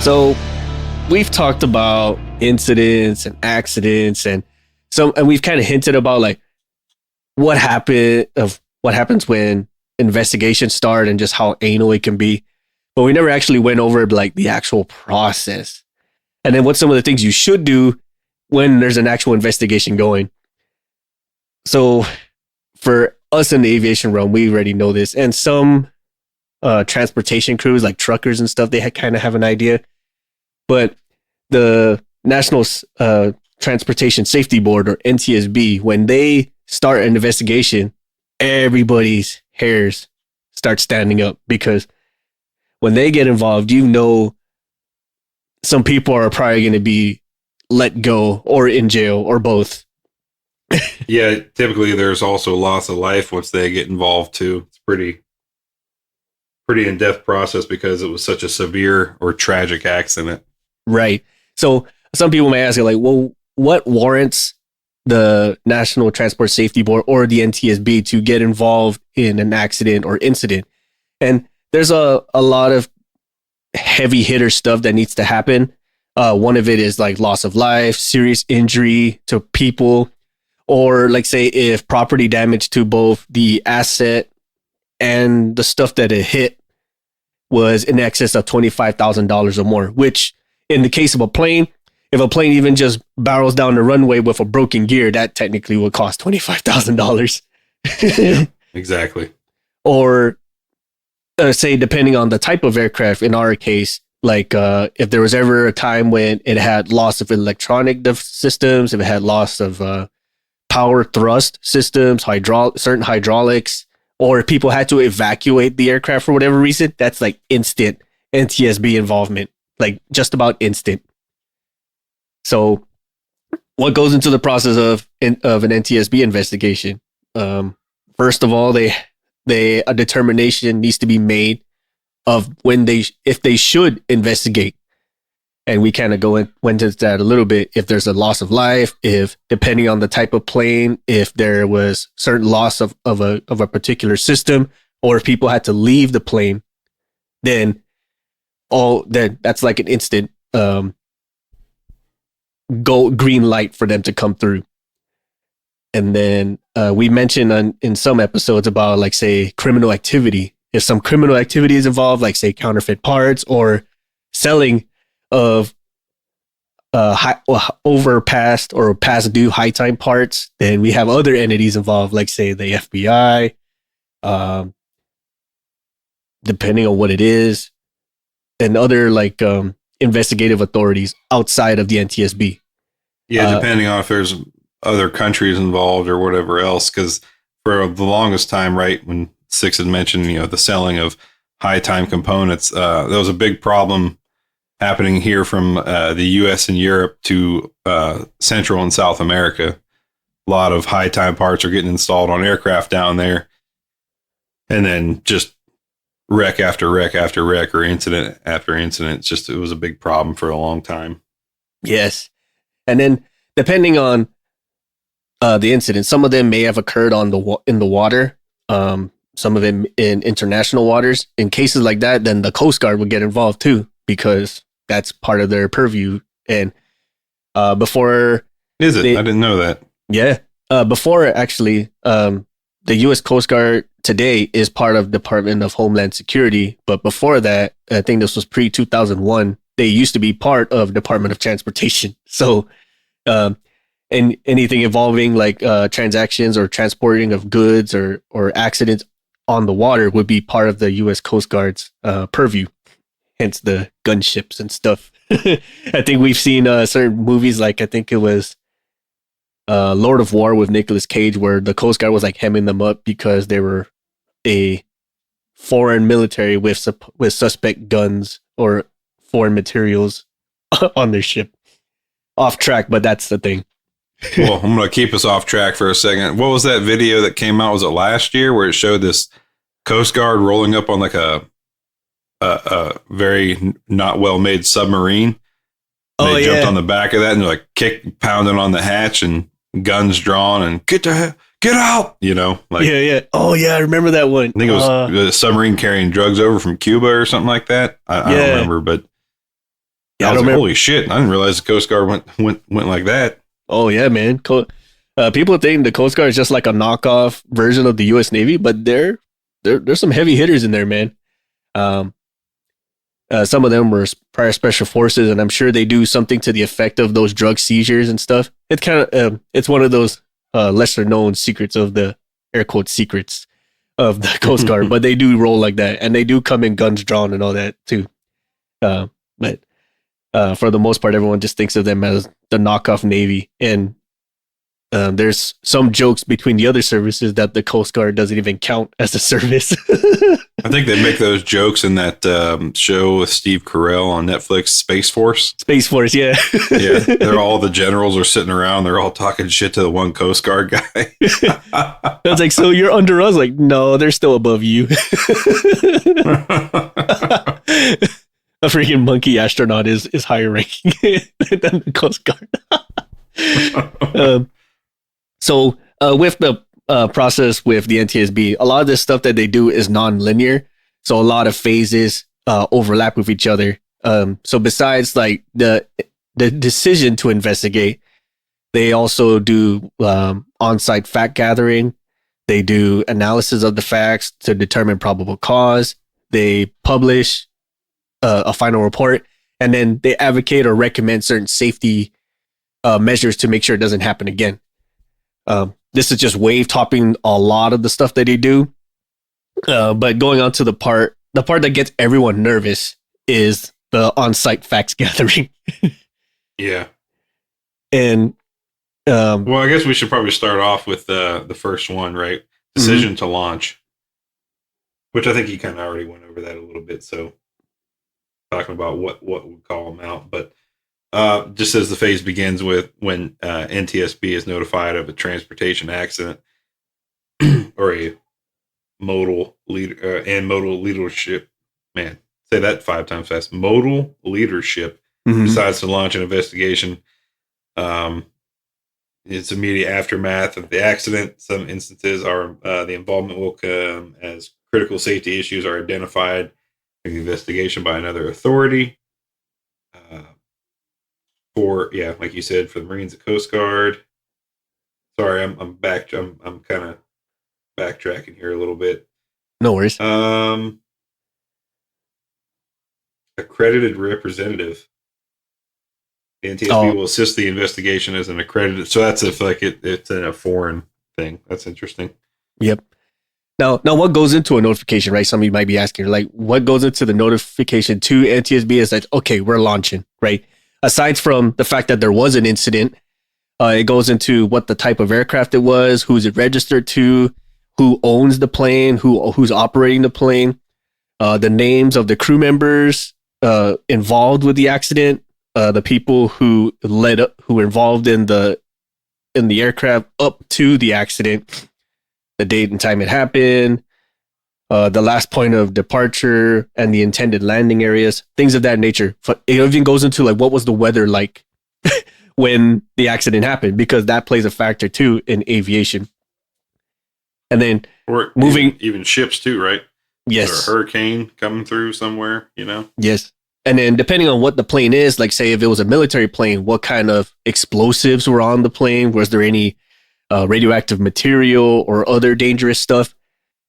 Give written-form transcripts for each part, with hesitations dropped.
So we've talked about incidents and accidents and we've kind of hinted about like what happens when investigations start and just how anal it can be. But we never actually went over like the actual process. And then what's some of the things you should do when there's an actual investigation going. So for us in the aviation realm, we already know this. And some transportation crews like truckers and stuff, they kind of have an idea. But the National Transportation Safety Board, or NTSB, when they start an investigation, everybody's hairs start standing up, because when they get involved, some people are probably going to be let go or in jail or both. Yeah, typically there's also loss of life once they get involved too. It's pretty in-depth process because it was such a severe or tragic accident. Right. So some people may ask, like, well, what warrants the National Transport Safety Board or the NTSB to get involved in an accident or incident? And there's a lot of heavy hitter stuff that needs to happen. One of it is like loss of life, serious injury to people, or like say if property damage to both the asset and the stuff that it hit was in excess of $25,000 or more, which in the case of a plane, if a plane even just barrels down the runway with a broken gear, that technically would cost $25,000. Yeah, exactly. Or say, depending on the type of aircraft, in our case, like if there was ever a time when it had loss of electronic systems, if it had loss of power thrust systems, certain hydraulics, or if people had to evacuate the aircraft for whatever reason, that's like instant NTSB involvement, like just about instant. So what goes into the process of an NTSB investigation? First of all, a determination needs to be made of if they should investigate. And we kind of went into that a little bit. If there's a loss of life, if depending on the type of plane, if there was certain loss of a particular system, or if people had to leave the plane, then that's like an instant green light for them to come through. And then we mentioned in some episodes about, like, say, criminal activity. If some criminal activity is involved, like say counterfeit parts or selling of overpassed or past due high time parts, then we have other entities involved, like say the FBI, depending on what it is, and other like investigative authorities outside of the NTSB. Yeah, depending on if there's other countries involved or whatever else, because for the longest time, right, when Six had mentioned, the selling of high time components, there was a big problem happening here from the U.S. and Europe to Central and South America. A lot of high time parts are getting installed on aircraft down there, and then just wreck after wreck after wreck, or incident after incident. It was a big problem for a long time. Yes. And then depending on the incident, some of them may have occurred in the water, some of them in international waters. In cases like that, then the Coast Guard would get involved too, because that's part of their purview. And before... Is it? I didn't know that. Yeah. Before, actually, the U.S. Coast Guard today is part of Department of Homeland Security. But before that, I think this was pre-2001, they used to be part of Department of Transportation. So and anything involving like transactions or transporting of goods or accidents on the water would be part of the U.S. Coast Guard's purview, hence the gunships and stuff. I think we've seen certain movies, like I think it was Lord of War with Nicolas Cage, where the Coast Guard was like hemming them up because they were a foreign military with suspect guns or foreign materials on their ship. Off track, but that's the thing. Well, I'm going to keep us off track for a second. What was that video that came out? Was it last year, where it showed this Coast Guard rolling up on like a very not well made submarine? And they jumped on the back of that and they're like pounding on the hatch and guns drawn and get out, like, yeah. Oh yeah, I remember that one. I think it was a submarine carrying drugs over from Cuba or something like that. I don't remember, but Yeah, I I was don't like, remember. holy shit! I didn't realize the Coast Guard went like that. Oh yeah, man. People think the Coast Guard is just like a knockoff version of the U.S. Navy, but there's some heavy hitters in there, man. Um, some of them were prior special forces, and I'm sure they do something to the effect of those drug seizures and stuff. It's kind of it's one of those lesser known secrets of the air quote secrets of the Coast Guard, but they do roll like that, and they do come in guns drawn and all that too. But for the most part, everyone just thinks of them as the knockoff Navy, and there's some jokes between the other services that the Coast Guard doesn't even count as a service. I think they make those jokes in that show with Steve Carell on Netflix, Space Force. Space Force, yeah. Yeah, they're all the generals are sitting around. They're all talking shit to the one Coast Guard guy. I was like, so you're under us? Like, no, they're still above you. A freaking monkey astronaut is higher ranking than the Coast Guard. So with the process with the NTSB, a lot of this stuff that they do is non-linear. So a lot of phases overlap with each other. So besides like the decision to investigate, they also do on-site fact gathering. They do analysis of the facts to determine probable cause. They publish a final report, and then they advocate or recommend certain safety measures to make sure it doesn't happen again. This is just wave topping a lot of the stuff that they do. But going on to the part that gets everyone nervous is the on-site facts gathering. Yeah. And well, I guess we should probably start off with the first one, right? Decision to launch, which I think you kind of already went over that a little bit. So talking about what would call them out, but just as the phase begins with when NTSB is notified of a transportation accident or a modal leadership. Man, say that 5 times fast. Modal leadership decides to launch an investigation. Its immediate aftermath of the accident. Some instances are the involvement will come as critical safety issues are identified in the investigation by another authority. Like you said, for the Marines and Coast Guard. Sorry, I'm kind of backtracking here a little bit. No worries. Accredited representative. The NTSB will assist the investigation as an accredited. So that's if like it's in a foreign thing. That's interesting. Yep. Now, what goes into a notification, right? Some of you might be asking, like, what goes into the notification to NTSB is that, okay, we're launching, right? Aside from the fact that there was an incident, it goes into what the type of aircraft it was, who's it registered to, who owns the plane, who's operating the plane, the names of the crew members involved with the accident, the people who were involved in the aircraft up to the accident, the date and time it happened, the last point of departure, and the intended landing areas, things of that nature. It even goes into like what was the weather like when the accident happened, because that plays a factor too in aviation. And then or moving even ships too, right? Yes. Is there a hurricane coming through somewhere, Yes. And then depending on what the plane is, like say if it was a military plane, what kind of explosives were on the plane? Was there any radioactive material or other dangerous stuff?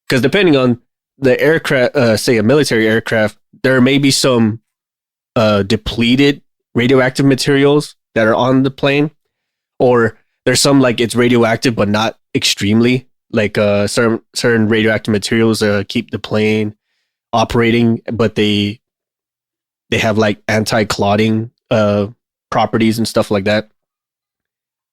Because depending on the aircraft, say a military aircraft, there may be some depleted radioactive materials that are on the plane, or there's some like it's radioactive but not extremely. Like certain radioactive materials keep the plane operating, but they have like anti-clotting properties and stuff like that.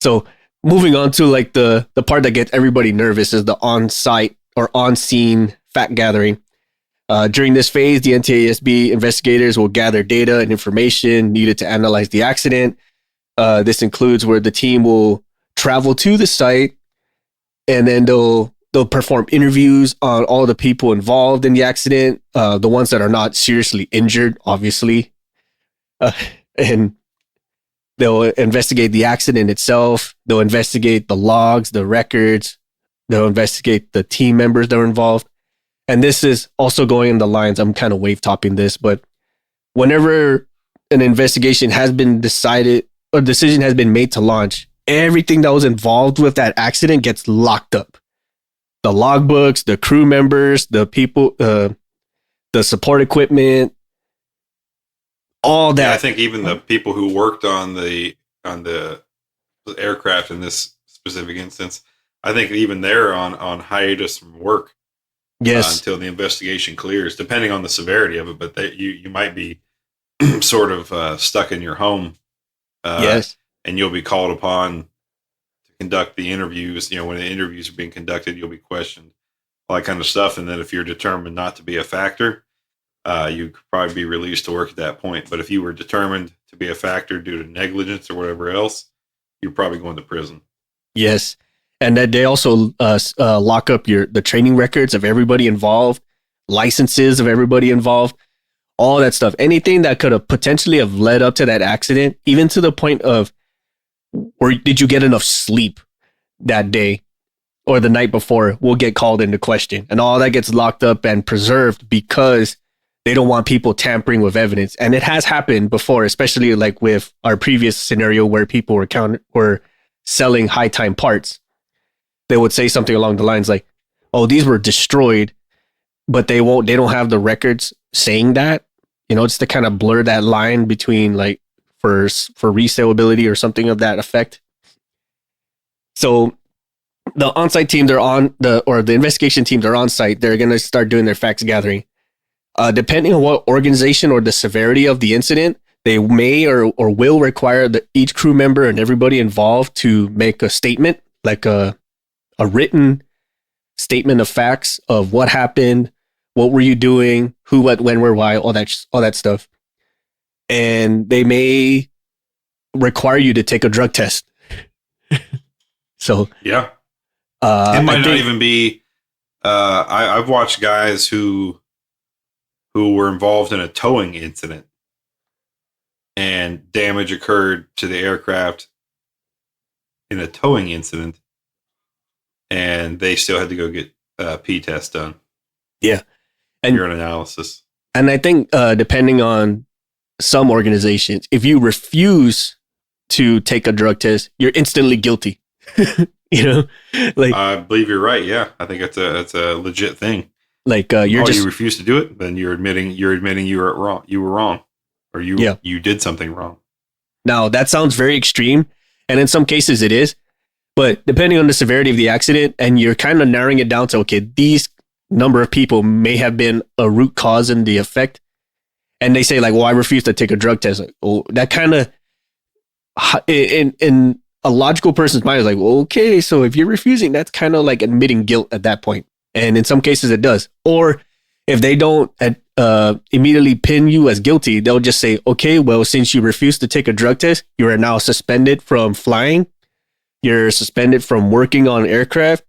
So moving on to like the part that gets everybody nervous is the on-site or on-scene fact gathering. During this phase, the NTSB investigators will gather data and information needed to analyze the accident. This includes where the team will travel to the site, and then they'll perform interviews on all the people involved in the accident, the ones that are not seriously injured, obviously. And they'll investigate the accident itself. They'll investigate the logs, the records. They'll investigate the team members that are involved. And this is also going in the lines, I'm kind of wave topping this, but whenever an investigation has been decided or decision has been made to launch, everything that was involved with that accident gets locked up. The logbooks, the crew members, the people, the support equipment, all that. Yeah, I think even the people who worked on the aircraft in this specific instance, I think even they're on hiatus from work. Yes. Until the investigation clears, depending on the severity of it. But you might be sort of stuck in your home. Yes. And you'll be called upon to conduct the interviews. When the interviews are being conducted, you'll be questioned, all that kind of stuff. And then if you're determined not to be a factor, you could probably be released to work at that point. But if you were determined to be a factor due to negligence or whatever else, you're probably going to prison. Yes. And that they also lock up the training records of everybody involved, licenses of everybody involved, all that stuff. Anything that could have potentially have led up to that accident, even to the point of, or did you get enough sleep that day or the night before, will get called into question. And all that gets locked up and preserved because they don't want people tampering with evidence. And it has happened before, especially like with our previous scenario where people were selling high time parts. They would say something along the lines like, "Oh, these were destroyed," but they don't have the records saying that. It's to kind of blur that line between like for resaleability or something of that effect. So the on-site team, the investigation teams are on site. They're going to start doing their facts gathering. Depending on what organization or the severity of the incident, they may or will require each crew member and everybody involved to make a statement, like a written statement of facts of what happened, what were you doing, who, what, when, where, why, all that stuff. And they may require you to take a drug test. So yeah, it might not even be. I've watched guys who were involved in a towing incident, and damage occurred to the aircraft in a towing incident, and they still had to go get a P test done. Yeah. And urine analysis. And I think depending on some organizations, if you refuse to take a drug test, you're instantly guilty. Like I believe you're right. Yeah, I think it's a legit thing. Like you refuse to do it, then you're admitting you were wrong. You were wrong, or you did something wrong. Now that sounds very extreme, and in some cases it is. But depending on the severity of the accident, and you're kind of narrowing it down to, okay, these number of people may have been a root cause in the effect. And they say like, well, I refuse to take a drug test. Like, oh, that kind of, in a logical person's mind is like, well, okay, so if you're refusing, that's kind of like admitting guilt at that point. And in some cases it does. Or if they don't immediately pin you as guilty, they'll just say, okay, well, since you refused to take a drug test, you are now suspended from flying. You're suspended from working on aircraft.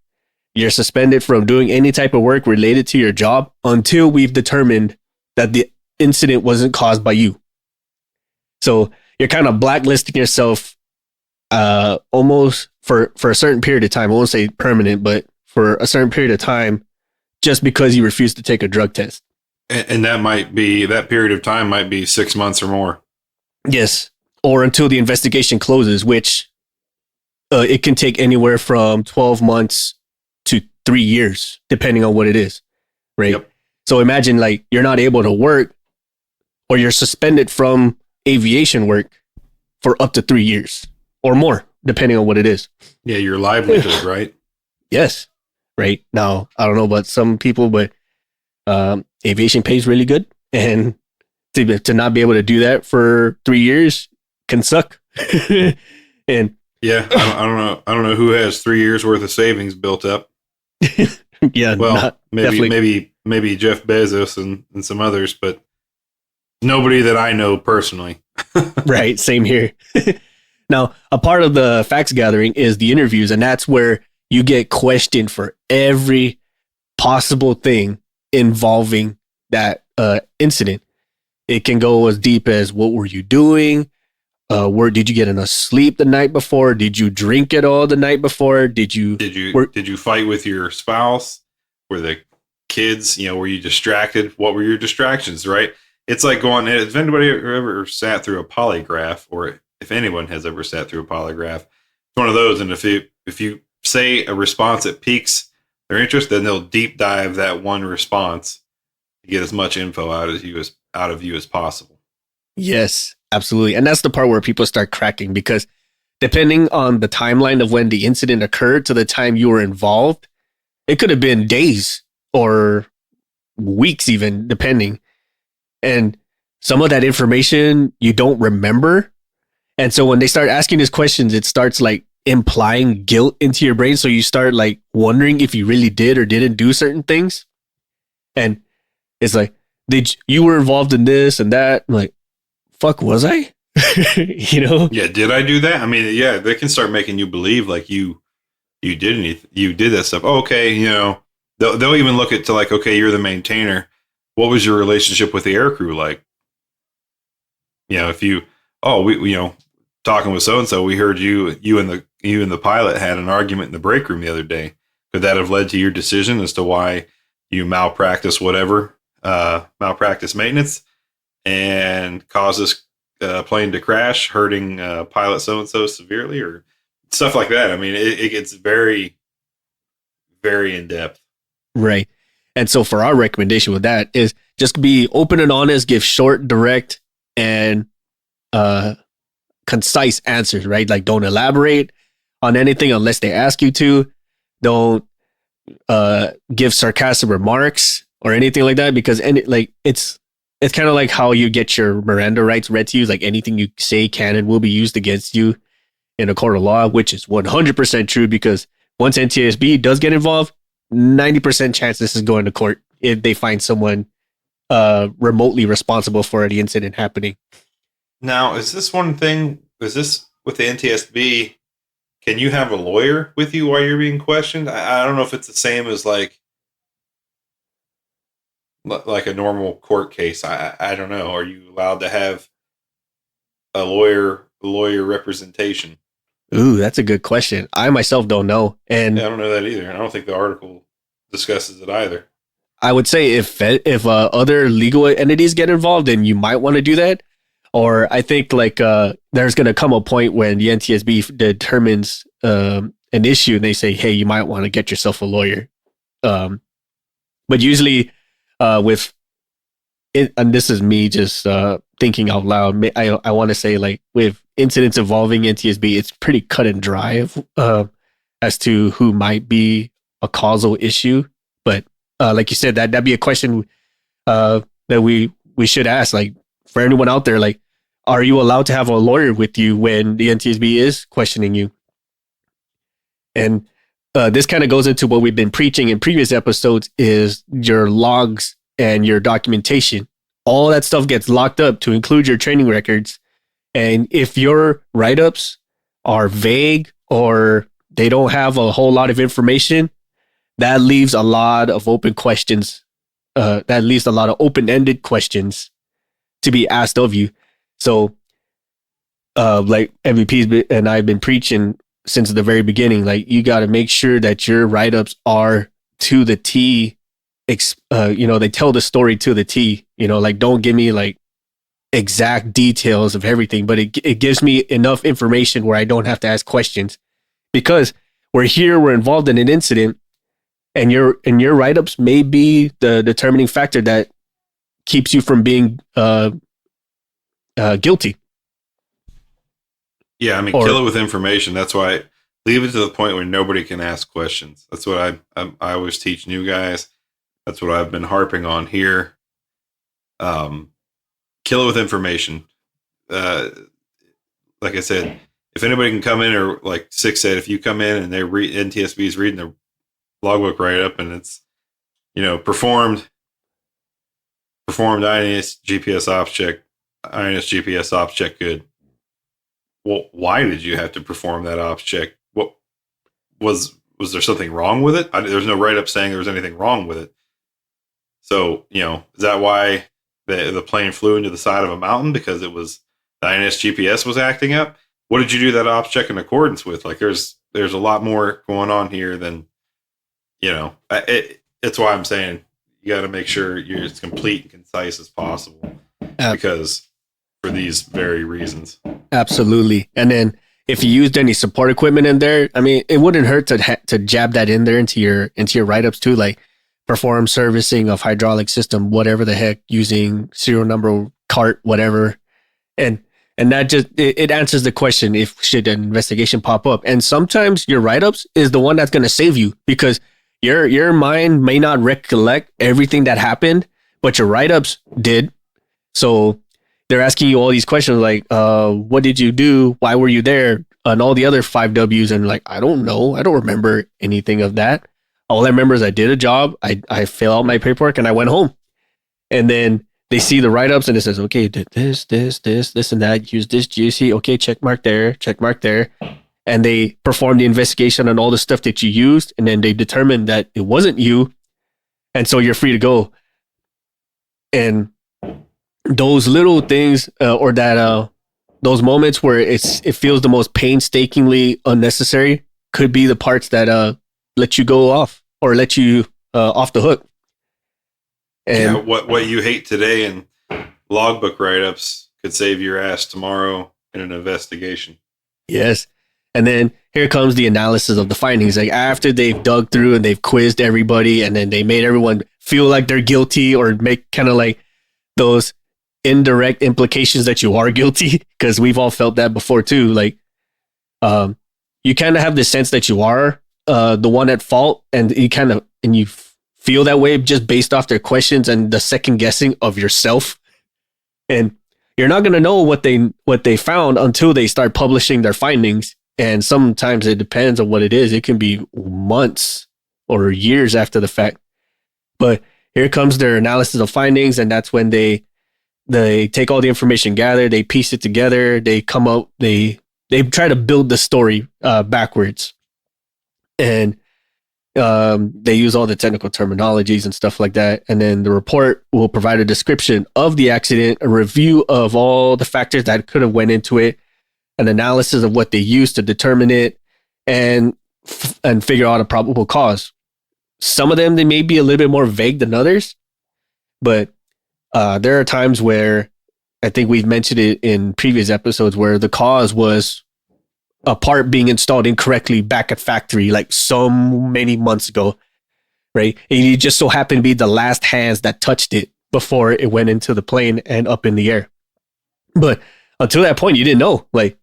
You're suspended from doing any type of work related to your job until we've determined that the incident wasn't caused by you. So you're kind of blacklisting yourself almost for a certain period of time. I won't say permanent, but for a certain period of time, just because you refuse to take a drug test. And that period of time might be 6 months or more. Yes. Or until the investigation closes, which it can take anywhere from 12 months to 3 years, depending on what it is. Right. Yep. So imagine like you're not able to work, or you're suspended from aviation work for up to 3 years or more, depending on what it is. Yeah. Your livelihood, right? Yes. Right. Now, I don't know about some people, but aviation pays really good. And to not be able to do that for 3 years can suck. And yeah, I don't know who has 3 years worth of savings built up. Yeah, well, maybe Jeff Bezos and some others, but nobody that I know personally. Right, same here. Now, a part of the facts gathering is the interviews, and that's where you get questioned for every possible thing involving that incident. It can go as deep as, what were you doing? Where did you get enough sleep the night before? Did you drink it all the night before? Did you fight with your spouse? Were the kids, were you distracted? What were your distractions, right? it's like going. If anybody ever sat through a polygraph, or if anyone has ever sat through a polygraph, it's one of those. And if you say a response that piques their interest, then they'll deep dive that one response to get as much info out of you as possible. Yes, absolutely. And that's the part where people start cracking because depending on the timeline of when the incident occurred to the time you were involved, it could have been days or weeks, even depending. And some of that information you don't remember. And so when they start asking these questions, it starts like implying guilt into your brain. So you start like wondering if you really did or didn't do certain things. And it's like, you were involved in this and that? I'm like, fuck, was I? You know? Yeah, did I do that? I mean, yeah, they can start making you believe like you you did that stuff. Oh, okay, they'll even look at to like, okay, you're the maintainer. What was your relationship with the aircrew like? If you, we talking with so and so, we heard you and the pilot had an argument in the break room the other day. Could that have led to your decision as to why you malpractice malpractice maintenance and causes plane to crash, hurting pilot so and so severely, or stuff like that? I mean, it gets very, very in depth. Right. And so for our recommendation with that is just be open and honest, give short, direct, and concise answers, right? Like don't elaborate on anything unless they ask you to. Don't give sarcastic remarks or anything like that because it's kind of like how you get your Miranda rights read to you. Like anything you say can and will be used against you in a court of law, which is 100% true because once NTSB does get involved, 90% chance this is going to court if they find someone remotely responsible for the incident happening. Now, is this one thing? Is this with the NTSB? Can you have a lawyer with you while you're being questioned? I don't know if it's the same as like a normal court case. I don't know. Are you allowed to have a lawyer representation? Ooh, that's a good question. I myself don't know. And yeah, I don't know that either. I don't think the article discusses it either. I would say if other legal entities get involved, then you might want to do that. Or I think like there's going to come a point when the NTSB determines an issue and they say, hey, you might want to get yourself a lawyer. But usually with it, and this is me just thinking out loud, I want to say like with incidents involving NTSB, it's pretty cut and dry as to who might be a causal issue. But like you said, that'd be a question that we should ask. Like for anyone out there, like, are you allowed to have a lawyer with you when the NTSB is questioning you? And this kind of goes into what we've been preaching in previous episodes: is your logs and your documentation. All that stuff gets locked up to include your training records. And if your write-ups are vague or they don't have a whole lot of information, that leaves a lot of open questions. That leaves a lot of open-ended questions to be asked of you. So, like MVP and I've been preaching since the very beginning, like you got to make sure that your write-ups are to the T. They tell the story to the T. Like don't give me like exact details of everything, but it gives me enough information where I don't have to ask questions, because we're involved in an incident, and your write-ups may be the determining factor that keeps you from being guilty. Yeah, I mean, kill it with information. That's why leave it to the point where nobody can ask questions. That's what I always teach new guys. That's what I've been harping on here. Kill it with information. Like I said, if anybody can come in, or like Six said, if you come in and NTSB is reading the logbook write up and it's performed INS GPS ops check good. Well, why did you have to perform that ops check? What was there something wrong with it? There's no write up saying there was anything wrong with it. So is that why the plane flew into the side of a mountain, because it was the INS GPS was acting up? What did you do that ops check in accordance with? Like there's a lot more going on here than it's why I'm saying you got to make sure you're as complete and concise as possible. Ab- because for these very reasons. Absolutely. And then if you used any support equipment in there, I mean, it wouldn't hurt to jab that in there into your write ups too, like perform servicing of hydraulic system, whatever the heck, using serial number, cart, whatever, and that just it answers the question if should an investigation pop up. And sometimes your write ups is the one that's going to save you because your mind may not recollect everything that happened, but your write ups did. So they're asking you all these questions like, what did you do? Why were you there? And all the other 5 Ws. And like, I don't know. I don't remember anything of that. All I remember is I did a job. I fill out my paperwork and I went home. And then they see the write ups and it says, okay, did this, and that, use this GC. Okay, check mark there, check mark there. And they perform the investigation on all the stuff that you used. And then they determine that it wasn't you. And so you're free to go. And those little things or that those moments where it feels the most painstakingly unnecessary could be the parts that let you go off or let you off the hook. And yeah, what you hate today in logbook write-ups could save your ass tomorrow in an investigation. Yes. And then here comes the analysis of the findings. Like after they've dug through and they've quizzed everybody and then they made everyone feel like they're guilty or make kind of like those indirect implications that you are guilty, because we've all felt that before too. Like you kind of have the sense that you are the one at fault, and you feel that way just based off their questions and the second guessing of yourself. And you're not going to know what they found until they start publishing their findings. And sometimes it depends on what it is. It can be months or years after the fact. But here comes their analysis of findings, and that's when they take all the information gathered, they piece it together, they come up, they try to build the story backwards. And they use all the technical terminologies and stuff like that. And then the report will provide a description of the accident, a review of all the factors that could have went into it, an analysis of what they used to determine it, and figure out a probable cause. Some of them, they may be a little bit more vague than others, but there are times where I think we've mentioned it in previous episodes where the cause was a part being installed incorrectly back at factory, like so many months ago, right? And you just so happened to be the last hands that touched it before it went into the plane and up in the air. But until that point, you didn't know. Like,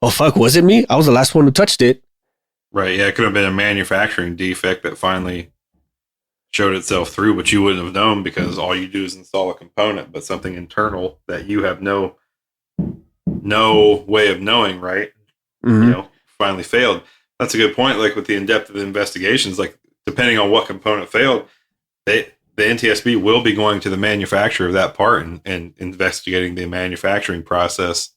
oh, fuck, was it me? I was the last one who touched it. Right. Yeah, it could have been a manufacturing defect that finally showed itself through, but you wouldn't have known because all you do is install a component, but something internal that you have no way of knowing, right? Mm-hmm. Finally failed. That's a good point. Like with the in-depth investigations, like depending on what component failed, the NTSB will be going to the manufacturer of that part and investigating the manufacturing process.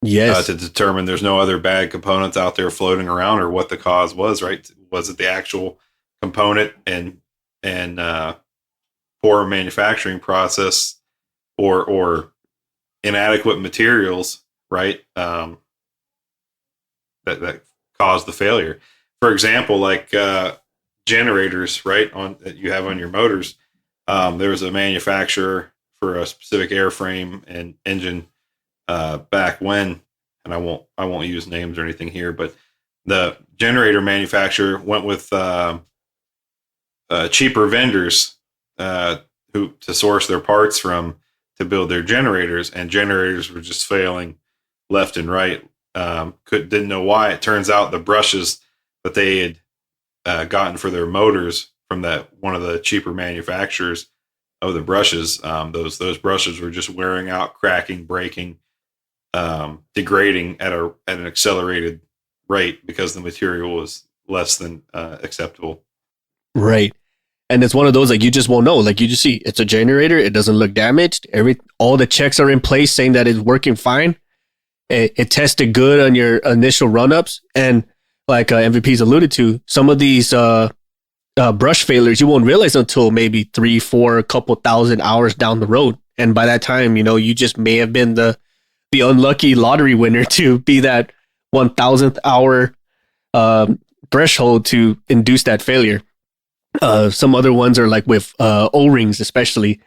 Yes. To determine there's no other bad components out there floating around or what the cause was, right? Was it the actual component and poor manufacturing process or inadequate materials, right? That caused the failure. For example, like generators, right, that you have on your motors. There was a manufacturer for a specific airframe and engine back when, and I won't use names or anything here, but the generator manufacturer went with cheaper vendors who to source their parts from to build their generators, and generators were just failing left and right. Didn't know why. It turns out the brushes that they had gotten for their motors from that one of the cheaper manufacturers of the brushes, those brushes were just wearing out, cracking, breaking, degrading at an accelerated rate because the material was less than acceptable. Right. And it's one of those, like, you just won't know. Like, you just see it's a generator. It doesn't look damaged. All the checks are in place saying that it's working fine. It tested good on your initial run-ups. And like MVP's alluded to, some of these brush failures, you won't realize until maybe 3, 4, a couple thousand hours down the road. And by that time, you just may have been the unlucky lottery winner to be that 1,000th hour threshold to induce that failure. Some other ones are like with O-rings, especially.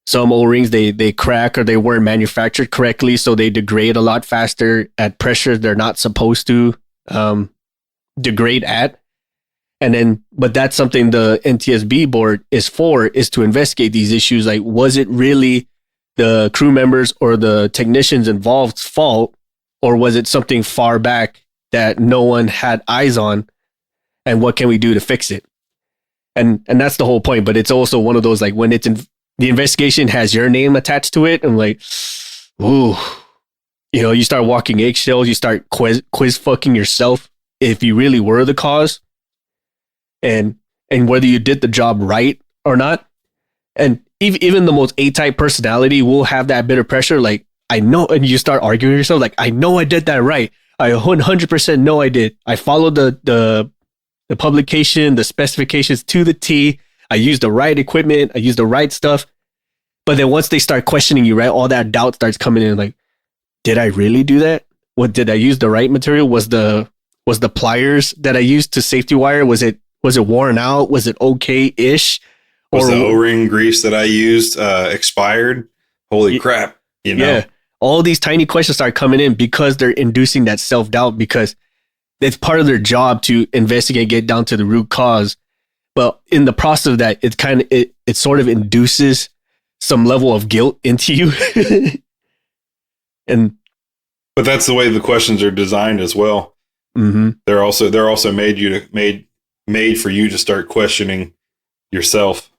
Some O-rings they crack or they weren't manufactured correctly, so they degrade a lot faster at pressures they're not supposed to degrade at. And then, but that's something the NTSB board is to investigate these issues. Like, was it really the crew members or the technicians involved's fault, or was it something far back that no one had eyes on? And what can we do to fix it? And that's the whole point. But it's also one of those, like, when it's in the investigation has your name attached to it, and like, ooh, you start walking eggshells, you start quiz fucking yourself if you really were the cause, and whether you did the job right or not. And even the most A-type personality will have that bit of pressure. Like, I know, and you start arguing with yourself. Like, I know I did that right. I 100% know I did. I followed the publication, the specifications to the T. I used the right equipment. I used the right stuff. But then once they start questioning you, right, all that doubt starts coming in. Like, did I really do that? What, did I use the right material? Was the pliers that I used to safety wire, was it worn out? Was it okay-ish? Was the O-ring grease that I used expired? Holy crap. Yeah. All these tiny questions start coming in because they're inducing that self-doubt, because it's part of their job to investigate, get down to the root cause. But in the process of that, it sort of induces some level of guilt into you. But that's the way the questions are designed as well. Mm-hmm. They're also made for you to start questioning yourself.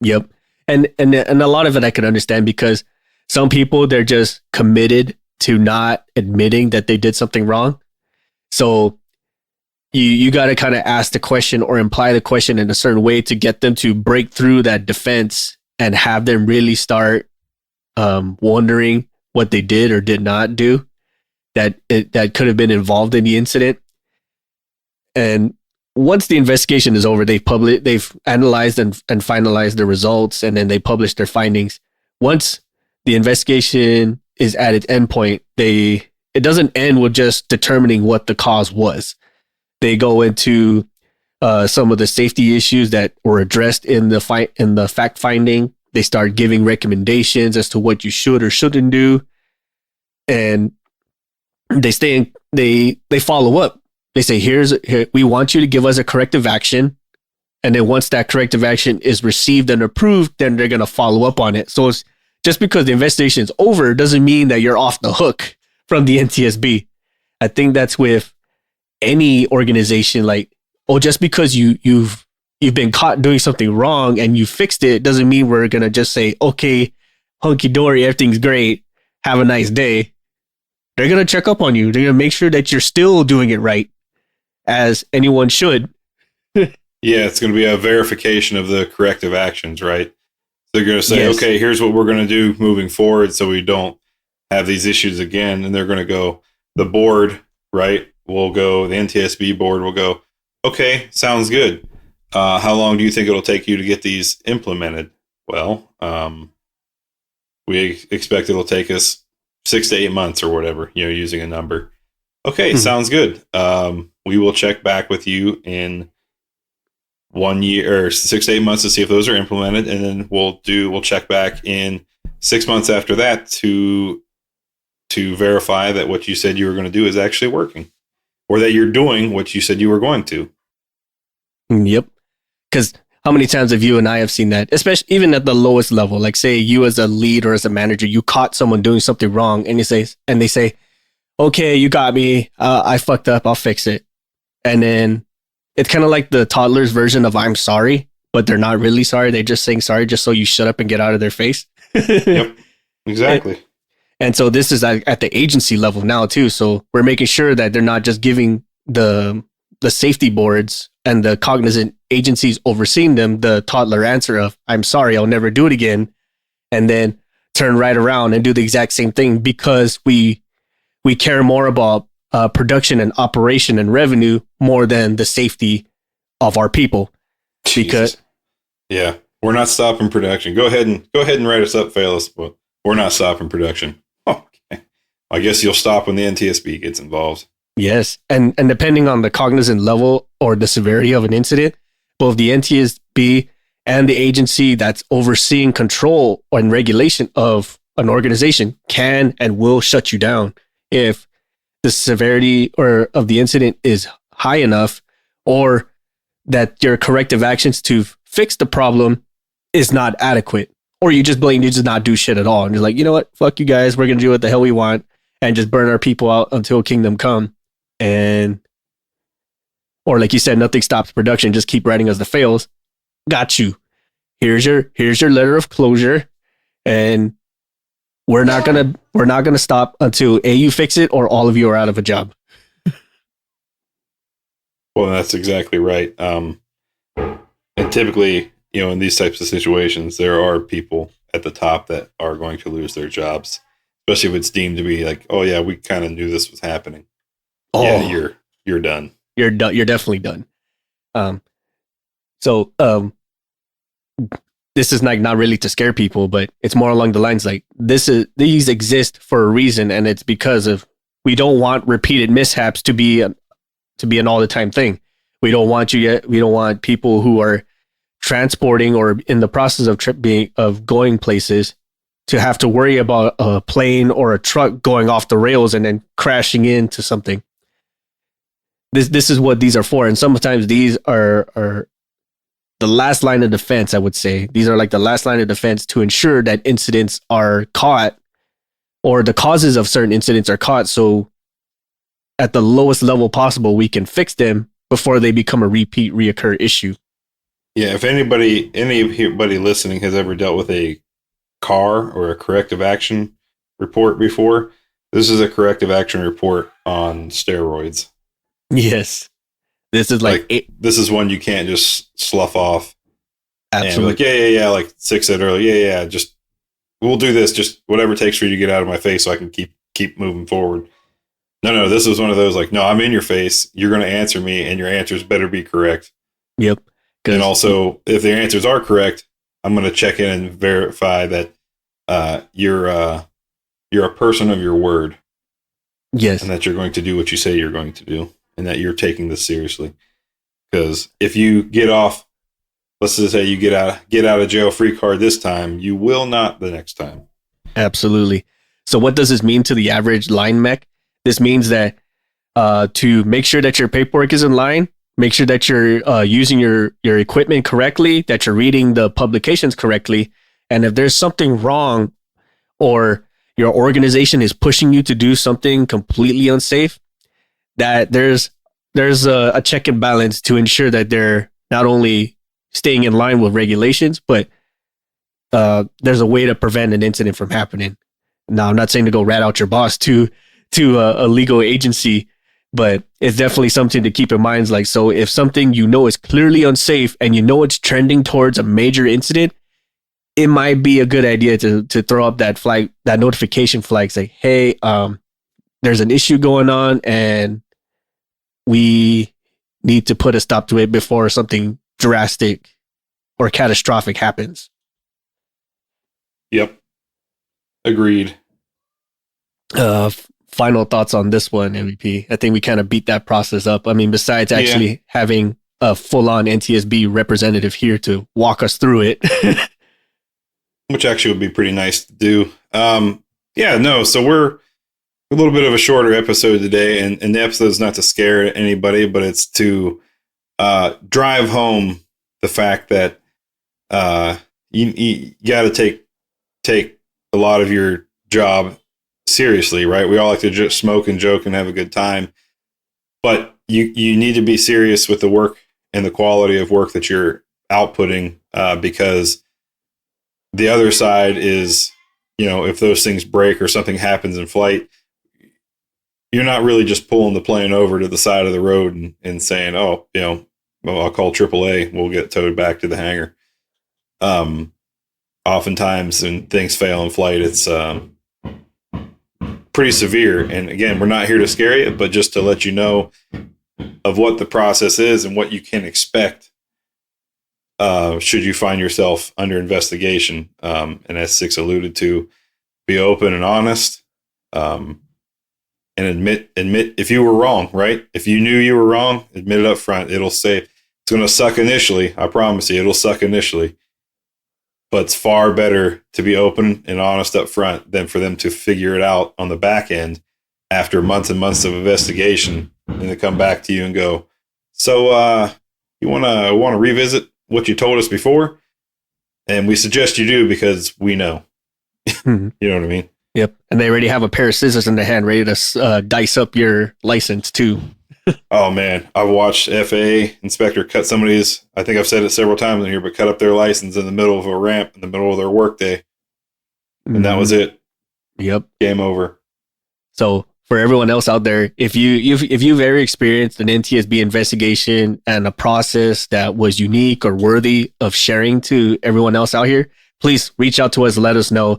Yep. And a lot of it I can understand, because some people, they're just committed to not admitting that they did something wrong. So you got to kind of ask the question or imply the question in a certain way to get them to break through that defense and have them really start wondering what they did or did not do that could have been involved in the incident. And once the investigation is over, they've analyzed and finalized the results, and then they publish their findings. Once the investigation is at its endpoint, it doesn't end with just determining what the cause was. They go into some of the safety issues that were addressed in the fact finding. They start giving recommendations as to what you should or shouldn't do, and they follow up. They say, here, we want you to give us a corrective action. And then once that corrective action is received and approved, then they're going to follow up on it. So it's just because the investigation is over doesn't mean that you're off the hook from the NTSB. I think that's with any organization. Like, just because you've been caught doing something wrong and you fixed it doesn't mean we're going to just say, okay, hunky dory, everything's great, have a nice day. They're going to check up on you. They're going to make sure that you're still doing it right, as anyone should. Yeah, it's going to be a verification of the corrective actions, right? They're going to say, yes, okay, here's what we're going to do moving forward so we don't have these issues again. And they're going to go, the board, right, will go, the NTSB board will go, okay, sounds good. How long do you think it'll take you to get these implemented? Well, we expect it'll take us 6 to 8 months or whatever, using a number. Okay, sounds good. We will check back with you in 1 year or 6 to 8 months to see if those are implemented, and then we'll check back in 6 months after that to verify that what you said you were going to do is actually working, or that you're doing what you said you were going to. Yep. Because how many times have you and I have seen that, especially even at the lowest level? Like, say you as a lead or as a manager, you caught someone doing something wrong, and they say, okay, you got me. I fucked up. I'll fix it. And then it's kind of like the toddler's version of I'm sorry, but they're not really sorry. They're just saying sorry just so you shut up and get out of their face. Yep, exactly. And so this is at the agency level now too. So we're making sure that they're not just giving the safety boards and the cognizant agencies overseeing them the toddler answer of I'm sorry, I'll never do it again, and then turn right around and do the exact same thing because we care more about production and operation and revenue more than the safety of our people. Jesus. Because yeah, we're not stopping production. Go ahead and write us up, Phalos, but we're not stopping production. Okay, I guess you'll stop when the NTSB gets involved. Yes, and depending on the cognizant level or the severity of an incident, both the NTSB and the agency that's overseeing control and regulation of an organization can and will shut you down if the severity or of the incident is high enough, or that your corrective actions to fix the problem is not adequate, or you just blame, you just not do shit at all. And you're like, you know what? Fuck you guys. We're going to do what the hell we want and just burn our people out until kingdom come. And, or like you said, nothing stops production. Just keep writing us the fails. Got you. Here's your letter of closure. And we're not going to stop until A, you fix it, or all of you are out of a job. Well, that's exactly right. And typically, in these types of situations, there are people at the top that are going to lose their jobs, especially if it's deemed to be like, oh yeah, we kind of knew this was happening. Oh, yeah, you're done. You're done. You're definitely done. So this is like not really to scare people, but it's more along the lines like these exist for a reason, and it's because of we don't want repeated mishaps to be an all the time thing. We don't want people who are transporting or in the process of going places to have to worry about a plane or a truck going off the rails and then crashing into something. This is what these are for. And sometimes these are the last line of defense, I would say. These are like the last line of defense to ensure that incidents are caught, or the causes of certain incidents are caught. So at the lowest level possible, we can fix them before they become a reoccur issue. Yeah, if anybody listening has ever dealt with a car or a corrective action report before, this is a corrective action report on steroids. Yes. This is this is one you can't just slough off. Absolutely. And yeah, like Six said earlier, yeah, just we'll do this, just whatever it takes for you to get out of my face so I can keep moving forward. No, this was one of those like, no, I'm in your face. You're going to answer me, and your answers better be correct. Yep. And also, if the answers are correct, I'm going to check in and verify that you're a person of your word. Yes. And that you're going to do what you say you're going to do, and that you're taking this seriously. Because if you get off, let's just say you get out of jail free card this time, you will not the next time. Absolutely. So what does this mean to the average line mech? This means that to make sure that your paperwork is in line, make sure that you're using your equipment correctly, that you're reading the publications correctly. And if there's something wrong, or your organization is pushing you to do something completely unsafe, that there's a check and balance to ensure that they're not only staying in line with regulations, but there's a way to prevent an incident from happening. Now, I'm not saying to go rat out your boss to a legal agency, but it's definitely something to keep in mind. Like, so if something is clearly unsafe and it's trending towards a major incident, it might be a good idea to throw up that flag, that notification flag, say, hey, there's an issue going on and we need to put a stop to it before something drastic or catastrophic happens. Yep. Agreed. Final thoughts on this one, MVP. I think we kind of beat that process up. I mean, besides actually having a full-on NTSB representative here to walk us through it. Which actually would be pretty nice to do. So we're a little bit of a shorter episode today, and the episode is not to scare anybody, but it's to drive home the fact that you got to take a lot of your job seriously, right? We all like to just smoke and joke and have a good time, but you need to be serious with the work and the quality of work that you're outputting, because the other side is, if those things break or something happens in flight, you're not really just pulling the plane over to the side of the road and saying, oh, I'll call AAA, we'll get towed back to the hangar. Oftentimes when things fail in flight, it's pretty severe. And again, we're not here to scare you, but just to let you know of what the process is and what you can expect should you find yourself under investigation. And as Six alluded to, be open and honest, and admit if you were wrong, right? If you knew you were wrong, admit it up front. It'll save It's going to suck initially. I promise you, it'll suck initially. But it's far better to be open and honest up front than for them to figure it out on the back end after months and months of investigation, and to come back to you and go, so you want to revisit what you told us before? And we suggest you do because we know. You know what I mean? Yep. And they already have a pair of scissors in their hand ready to dice up your license too. Oh man, I've watched FAA inspector cut somebody's, I think I've said it several times in here, but cut up their license in the middle of a ramp in the middle of their workday. And that was it. Yep. Game over. So for everyone else out there, if you've ever experienced an NTSB investigation and a process that was unique or worthy of sharing to everyone else out here, please reach out to us. Let us know.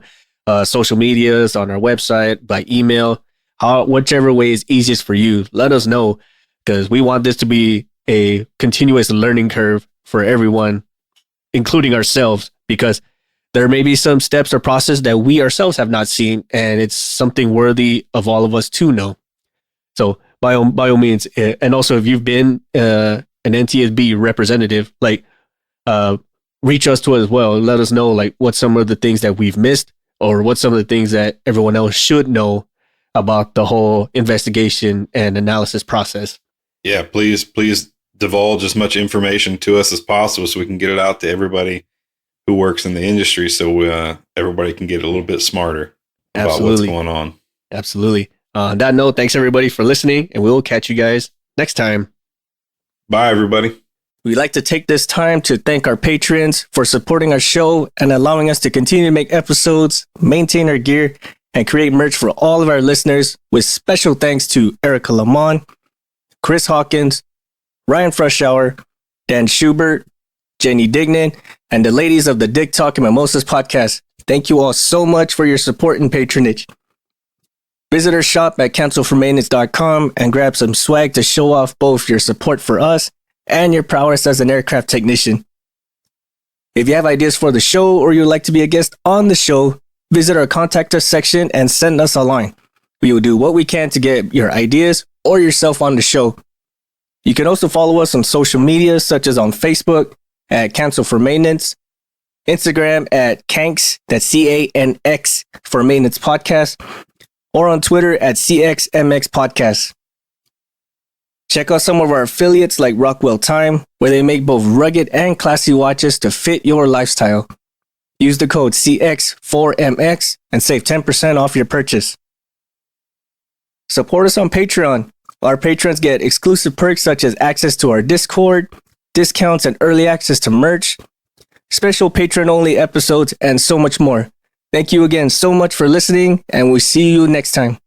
Social medias, on our website, by email, whichever way is easiest for you. Let us know, because we want this to be a continuous learning curve for everyone, including ourselves, because there may be some steps or process that we ourselves have not seen, and it's something worthy of all of us to know. So by all means, and also if you've been an NTSB representative, like reach us to us as well. Let us know like what some of the things that we've missed, or what some of the things that everyone else should know about the whole investigation and analysis process. Yeah, please divulge as much information to us as possible so we can get it out to everybody who works in the industry, so everybody can get a little bit smarter about what's going on. Absolutely. On that note, thanks everybody for listening, and we will catch you guys next time. Bye, everybody. We'd like to take this time to thank our patrons for supporting our show and allowing us to continue to make episodes, maintain our gear, and create merch for all of our listeners, with special thanks to Erica Lamont, Chris Hawkins, Ryan Frushauer, Dan Schubert, Jenny Dignan, and the ladies of the Dick Talk and Mimosas podcast. Thank you all so much for your support and patronage. Visit our shop at cancelformaintenance.com and grab some swag to show off both your support for us and your prowess as an aircraft technician. If you have ideas for the show, or you'd like to be a guest on the show, visit our contact us section and send us a line. We will do what we can to get your ideas or yourself on the show. You can also follow us on social media, such as on Facebook at Cancel for Maintenance, Instagram at Canx, that's CANX for Maintenance Podcast, or on Twitter at CXMX Podcast. Check out some of our affiliates like Rockwell Time, where they make both rugged and classy watches to fit your lifestyle. Use the code CX4MX and save 10% off your purchase. Support us on Patreon. Our patrons get exclusive perks such as access to our Discord, discounts and early access to merch, special patron-only episodes, and so much more. Thank you again so much for listening, and we'll see you next time.